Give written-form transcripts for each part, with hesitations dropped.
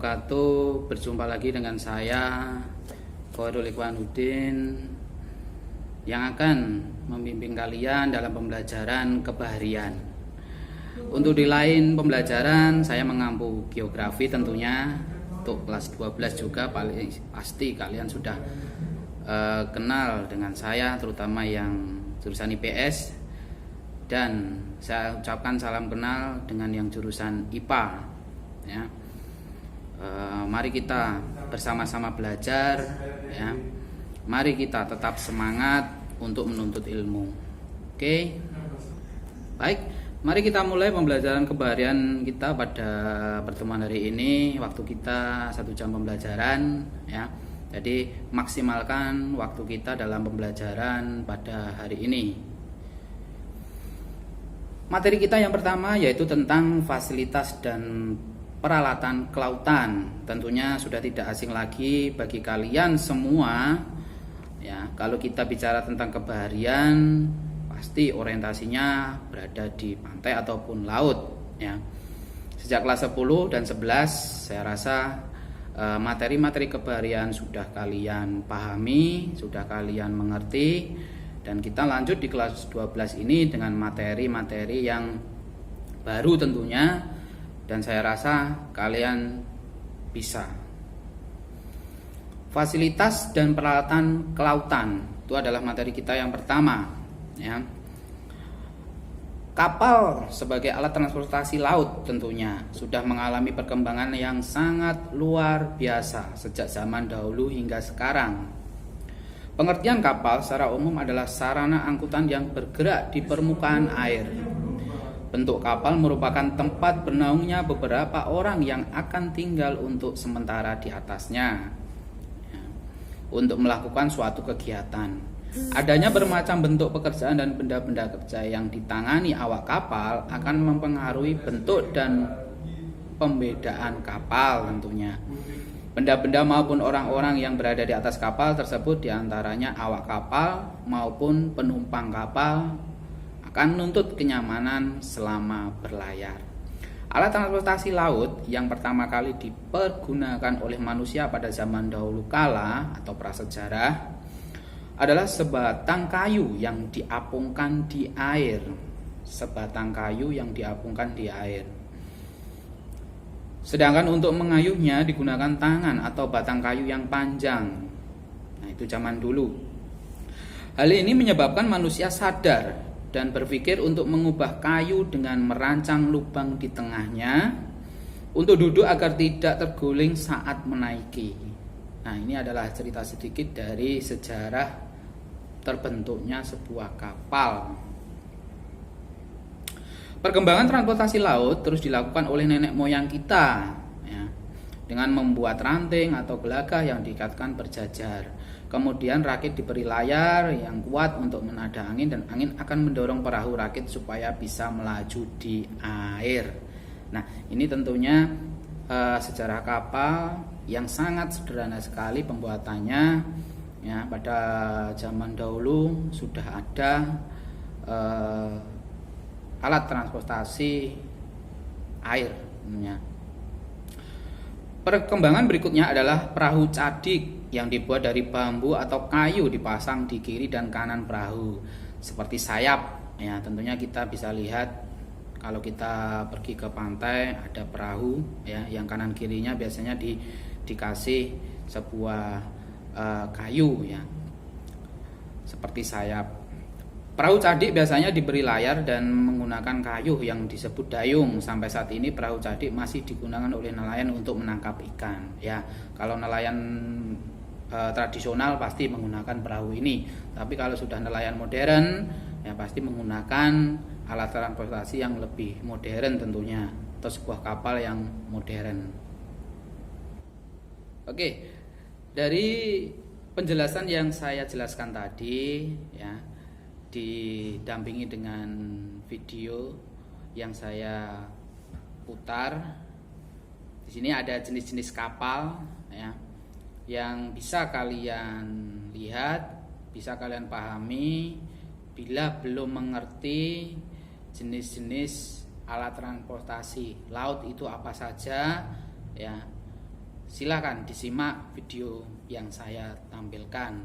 wabarakatuh. Berjumpa lagi dengan saya Khairul Ikhwanuddin yang akan membimbing kalian dalam pembelajaran kebaharian. Untuk di lain pembelajaran saya mengampu geografi tentunya. Untuk kelas 12 juga paling pasti kalian sudah kenal dengan saya, terutama yang jurusan IPS, dan saya ucapkan salam kenal dengan yang jurusan IPA ya. Mari kita bersama-sama belajar ya. Mari kita tetap semangat untuk menuntut ilmu. Oke. Baik, mari kita mulai pembelajaran kebaharian kita pada pertemuan hari ini. Waktu kita 1 jam pembelajaran ya. Jadi maksimalkan waktu kita dalam pembelajaran pada hari ini. Materi kita yang pertama yaitu tentang fasilitas dan peralatan kelautan. Tentunya sudah tidak asing lagi bagi kalian semua ya. Kalau kita bicara tentang kebaharian, pasti orientasinya berada di pantai ataupun laut ya. Sejak kelas 10 dan 11 saya rasa materi-materi kebaharian sudah kalian pahami, sudah kalian mengerti, dan kita lanjut di kelas 12 ini dengan materi-materi yang baru tentunya, dan saya rasa kalian bisa. Fasilitas dan peralatan kelautan itu adalah materi kita yang pertama ya. Kapal sebagai alat transportasi laut tentunya sudah mengalami perkembangan yang sangat luar biasa sejak zaman dahulu hingga sekarang. Pengertian kapal secara umum adalah sarana angkutan yang bergerak di permukaan air. Bentuk kapal merupakan tempat bernaungnya beberapa orang yang akan tinggal untuk sementara di atasnya ya, untuk melakukan suatu kegiatan. Adanya bermacam bentuk pekerjaan dan benda-benda kerja yang ditangani awak kapal akan mempengaruhi bentuk dan pembedaan kapal tentunya. Benda-benda maupun orang-orang yang berada di atas kapal tersebut, diantaranya awak kapal maupun penumpang kapal, akan menuntut kenyamanan selama berlayar. Alat transportasi laut yang pertama kali dipergunakan oleh manusia pada zaman dahulu kala atau prasejarah adalah sebatang kayu yang diapungkan di air. Sebatang kayu yang diapungkan di air. Sedangkan untuk mengayuhnya digunakan tangan atau batang kayu yang panjang. Nah, itu zaman dulu. Hal ini menyebabkan manusia sadar dan berpikir untuk mengubah kayu dengan merancang lubang di tengahnya untuk duduk agar tidak terguling saat menaiki. Nah, ini adalah cerita sedikit dari sejarah terbentuknya sebuah kapal. Perkembangan transportasi laut terus dilakukan oleh nenek moyang kita ya, dengan membuat ranting atau gelagah yang diikatkan berjajar. Kemudian rakit diberi layar yang kuat untuk menada angin, dan angin akan mendorong perahu rakit supaya bisa melaju di air. Nah, ini tentunya sejarah kapal yang sangat sederhana sekali pembuatannya ya. Pada zaman dahulu sudah ada alat transportasi air ya. Perkembangan berikutnya adalah perahu cadik yang dibuat dari bambu atau kayu dipasang di kiri dan kanan perahu seperti sayap ya. Tentunya kita bisa lihat kalau kita pergi ke pantai ada perahu ya, yang kanan kirinya biasanya dikasih sebuah kayu ya seperti sayap. Perahu cadik biasanya diberi layar dan menggunakan kayu yang disebut dayung. Sampai saat ini perahu cadik masih digunakan oleh nelayan untuk menangkap ikan ya. Kalau nelayan tradisional pasti menggunakan perahu ini, tapi kalau sudah nelayan modern ya pasti menggunakan alat transportasi yang lebih modern tentunya, atau sebuah kapal yang modern. Oke, dari penjelasan yang saya jelaskan tadi ya, didampingi dengan video yang saya putar. Di sini ada jenis-jenis kapal ya, yang bisa kalian lihat, bisa kalian pahami. Bila belum mengerti jenis-jenis alat transportasi laut itu apa saja ya, Silakan disimak video yang saya tampilkan.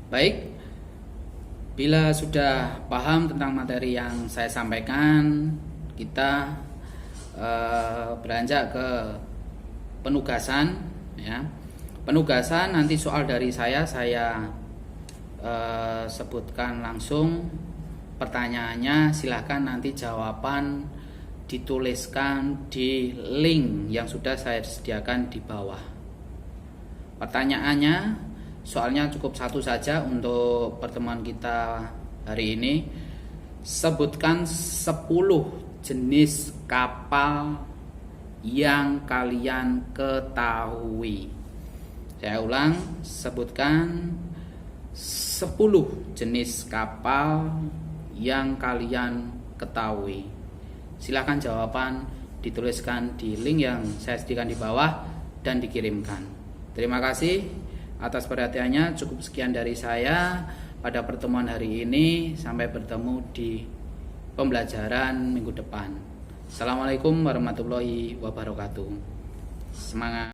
Baik, bila sudah paham tentang materi yang saya sampaikan, kita beranjak ke penugasan. Ya, penugasan nanti soal dari saya sebutkan langsung pertanyaannya. Silahkan nanti jawaban dituliskan di link yang sudah saya sediakan di bawah. Pertanyaannya, soalnya cukup satu saja untuk pertemuan kita hari ini. Sebutkan 10 jenis kapal yang kalian ketahui. Saya ulang, sebutkan 10 jenis kapal yang kalian ketahui. Silakan jawaban dituliskan di link yang saya sediakan di bawah dan dikirimkan. Terima kasih atas perhatiannya. Cukup sekian dari saya pada pertemuan hari ini. Sampai bertemu di pembelajaran minggu depan. Assalamualaikum warahmatullahi wabarakatuh. Semangat.